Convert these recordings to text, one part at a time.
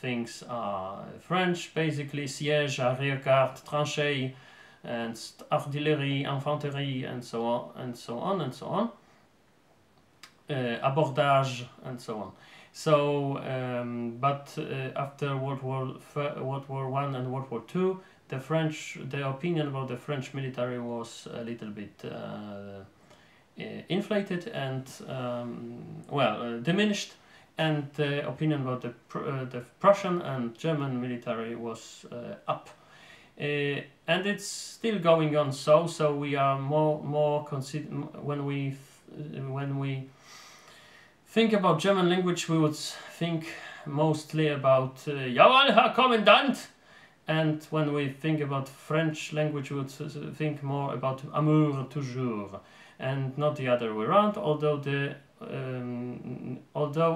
things are French, basically siège, arrière-garde, tranchée, and artillerie, infanterie, and so on, and so on, and so on. Abordage, and so on. So, but after World War I and World War II, the opinion about the French military was a little bit inflated and diminished, and the opinion about the Prussian and German military was up. And it's still going on. So we are more when we think about German language, we would think mostly about Jawohl, Herr Kommandant. And when we think about French language, we would think more about amour toujours, and not the other way around. Although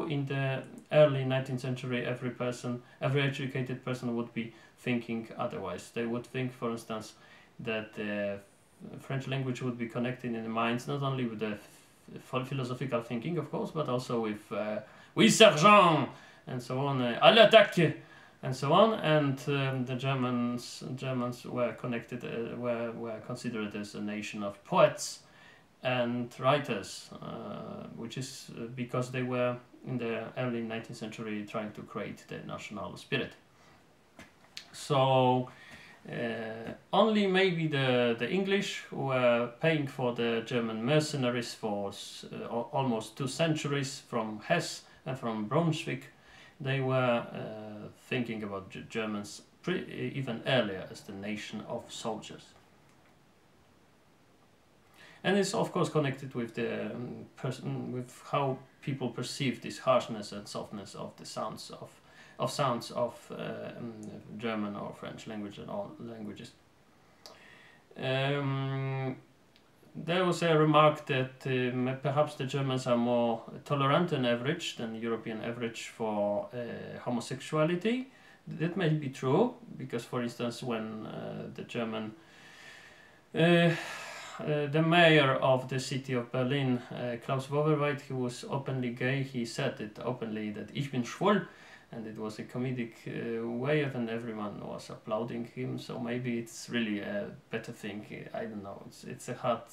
in the early 19th century, every educated person would be thinking otherwise. They would think, for instance, that the French language would be connected in the minds not only with the philosophical thinking, of course, but also with oui sergent and so on, à l'attaque and so on. And the Germans were connected, were considered as a nation of poets and writers, which is because they were in the early 19th century trying to create the national spirit. So only maybe the English were paying for the German mercenaries for almost 2 centuries, from Hesse and from Brunswick. They were thinking about the Germans even earlier as the nation of soldiers. And it's of course connected with the with how people perceive this harshness and softness of the sounds of German or French language and all languages. There was a remark that perhaps the Germans are more tolerant than average, than European average, for homosexuality. That may be true, because for instance when the mayor of the city of Berlin, Klaus Wowereit, he was openly gay. He said it openly that ich bin schwul, and it was a comedic way of, and everyone was applauding him. So maybe it's really a better thing. I don't know. It's a hard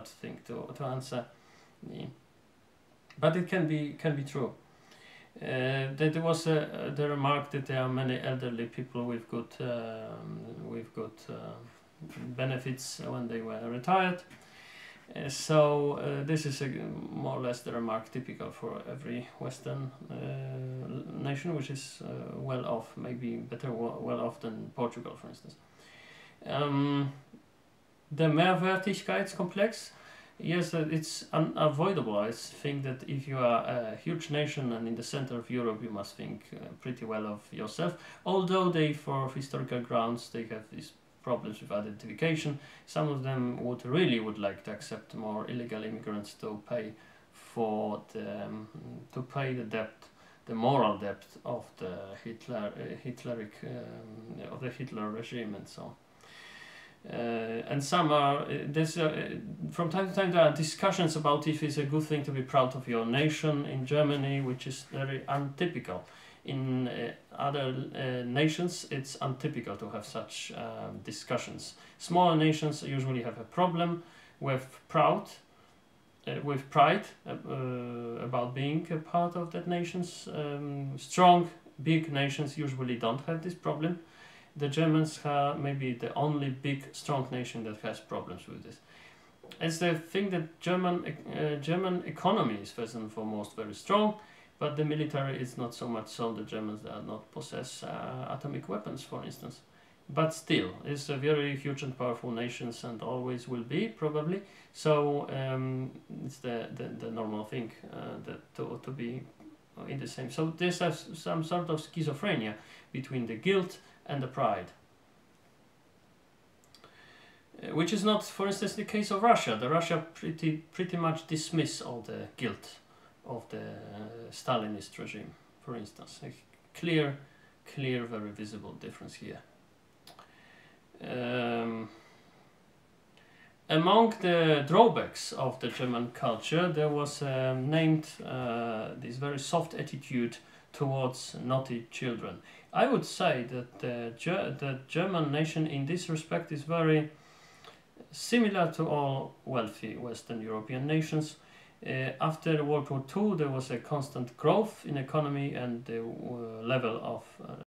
thing to answer, but it can be true. There was the remark that there are many elderly people with good benefits when they were retired. So this is more or less the remark typical for every Western nation, which is well off, maybe well off than Portugal, for instance. The Mehrwertigkeitskomplex, yes, it's unavoidable. I think that if you are a huge nation and in the center of Europe, you must think pretty well of yourself. Although for historical grounds, they have these problems with identification. Some of them would like to accept more illegal immigrants to pay for the debt, the moral debt of the Hitler regime and so on. And some are from time to time there are discussions about if it's a good thing to be proud of your nation in Germany, which is very untypical. In other nations, it's untypical to have such discussions. Smaller nations usually have a problem with pride about being a part of that nation's. Strong, big nations usually don't have this problem. The Germans are maybe the only big, strong nation that has problems with this. It's the thing that German economy is first and foremost very strong. But the military is not so much so. The Germans do not possess atomic weapons, for instance. But still, it's a very huge and powerful nation, and always will be, probably. So it's the normal thing to be in the same. So there's some sort of schizophrenia between the guilt and the pride. Which is not, for instance, the case of Russia. The Russia pretty much dismiss all the guilt of the Stalinist regime, for instance. A clear, very visible difference here. Among the drawbacks of the German culture, there was named this very soft attitude towards naughty children. I would say that the German nation in this respect is very similar to all wealthy Western European nations. After World War II, there was a constant growth in economy, and the level of